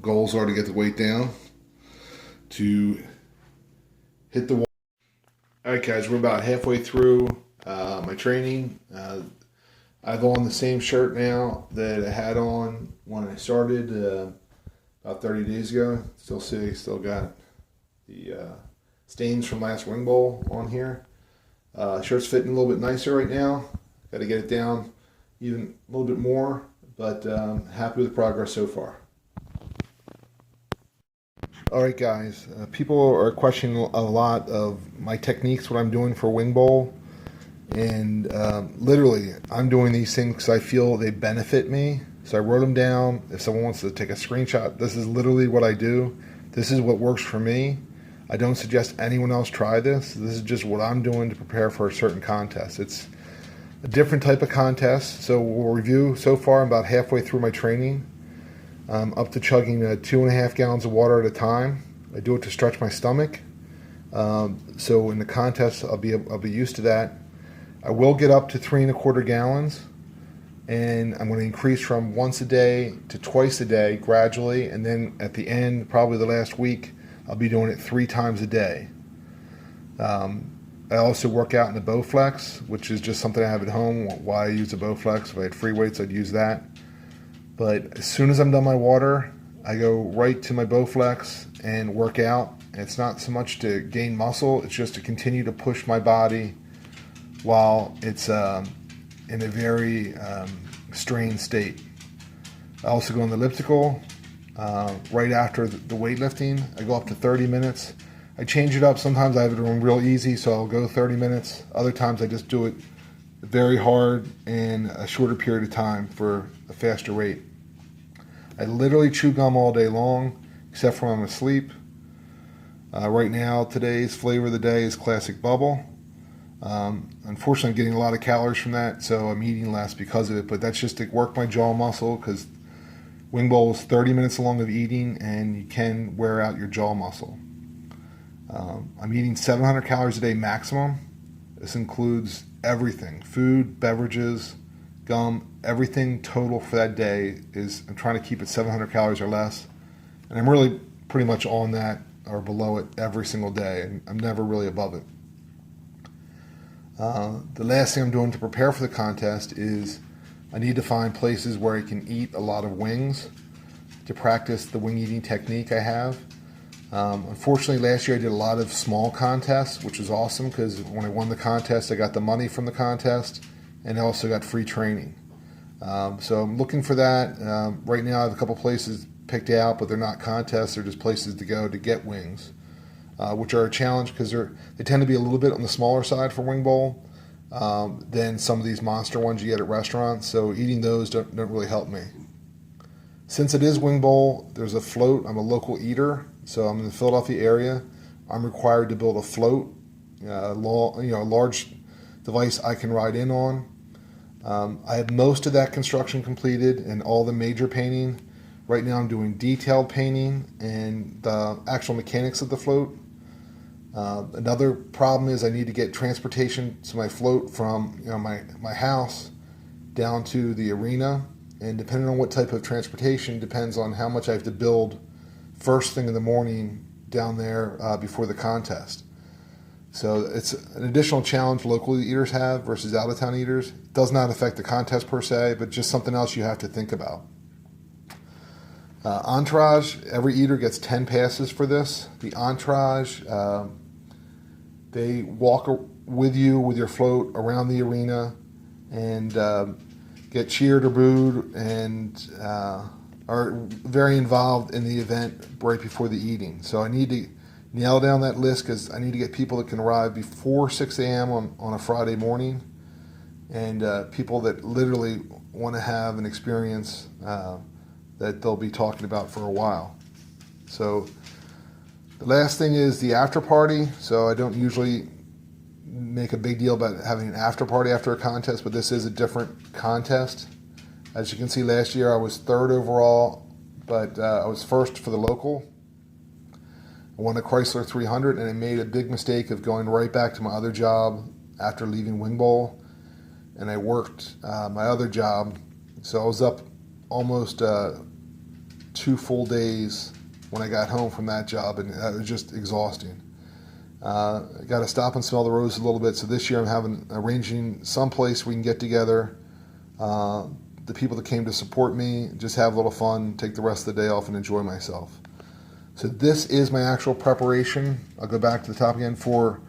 goals are to get the weight down, to hit the wall. All right, guys, we're about halfway through my training. I have on the same shirt now that I had on when I started about 30 days ago. Still got the stains from last wing bowl on here. Shirt's fitting a little bit nicer right now. Got to get it down even a little bit more, but happy with the progress so far. All right, guys. People are questioning a lot of my techniques, what I'm doing for wing bowl, and literally, I'm doing these things because I feel they benefit me. So I wrote them down. If someone wants to take a screenshot, this is literally what I do. This is what works for me. I don't suggest anyone else try this. This is just what I'm doing to prepare for a certain contest. It's a different type of contest. So we'll review. So far, I'm about halfway through my training. Up to chugging 2.5 gallons of water at a time. I do it to stretch my stomach. So in the contest, I'll be used to that. I will get up to 3.25 gallons, and I'm going to increase from once a day to twice a day gradually, and then at the end, probably the last week, I'll be doing it 3 times a day. I also work out in the Bowflex, which is just something I have at home. Why I use a Bowflex? If I had free weights, I'd use that. But as soon as I'm done my water, I go right to my Bowflex and work out. And it's not so much to gain muscle, it's just to continue to push my body while it's in a very strained state. I also go on the elliptical right after the weightlifting. I go up to 30 minutes. I change it up. Sometimes I have it on real easy, so I'll go 30 minutes. Other times I just do it very hard in a shorter period of time for a faster rate. I literally chew gum all day long, except for when I'm asleep. Right now, today's flavor of the day is Classic Bubble. Unfortunately, I'm getting a lot of calories from that, so I'm eating less because of it, but that's just to work my jaw muscle, because wing bowl is 30 minutes long of eating, and you can wear out your jaw muscle. I'm eating 700 calories a day maximum. This includes everything: food, beverages, gum, everything total for that day is, I'm trying to keep it 700 calories or less. And I'm really pretty much on that or below it every single day, and I'm never really above it. The last thing I'm doing to prepare for the contest is I need to find places where I can eat a lot of wings to practice the wing eating technique I have. Unfortunately, last year I did a lot of small contests, which was awesome because when I won the contest, I got the money from the contest and I also got free training. So I'm looking for that. Right now I have a couple places picked out, but they're not contests, they're just places to go to get wings, which are a challenge because they tend to be a little bit on the smaller side for wing bowl than some of these monster ones you get at restaurants. So eating those don't really help me. Since it is wing bowl, there's a float. I'm a local eater, so I'm in the Philadelphia area. I'm required to build a float, a large device I can ride in on. I have most of that construction completed and all the major painting. Right now I'm doing detailed painting and the actual mechanics of the float. Another problem is I need to get transportation to my float from my house down to the arena. And depending on what type of transportation depends on how much I have to build first thing in the morning down there before the contest. So it's an additional challenge local eaters have versus out-of-town eaters. It does not affect the contest per se, but just something else you have to think about. Entourage, every eater gets 10 passes for this. The entourage, they walk with you with your float around the arena and get cheered or booed and are very involved in the event right before the eating. So I need to nail down that list because I need to get people that can arrive before 6 a.m. on a Friday morning and people that literally want to have an experience that they'll be talking about for a while. So the last thing is the after party. So I don't usually make a big deal about having an after party after a contest, but this is a different contest. As you can see, last year I was 3rd overall, but I was 1st for the local. I won the Chrysler 300, and I made a big mistake of going right back to my other job after leaving wing bowl, and I worked my other job. So I was up almost 2 2 full days when I got home from that job, and that was just exhausting. I got to stop and smell the roses a little bit. So this year I'm arranging some place we can get together. The people that came to support me, just have a little fun, take the rest of the day off and enjoy myself. So this is my actual preparation. I'll go back to the top again for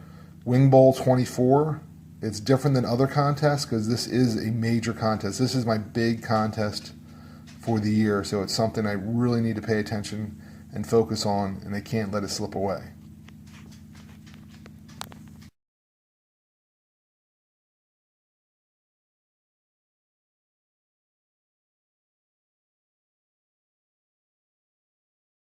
Wing Bowl 24. It's different than other contests because this is a major contest. This is my big contest for the year. So it's something I really need to pay attention and focus on, and I can't let it slip away.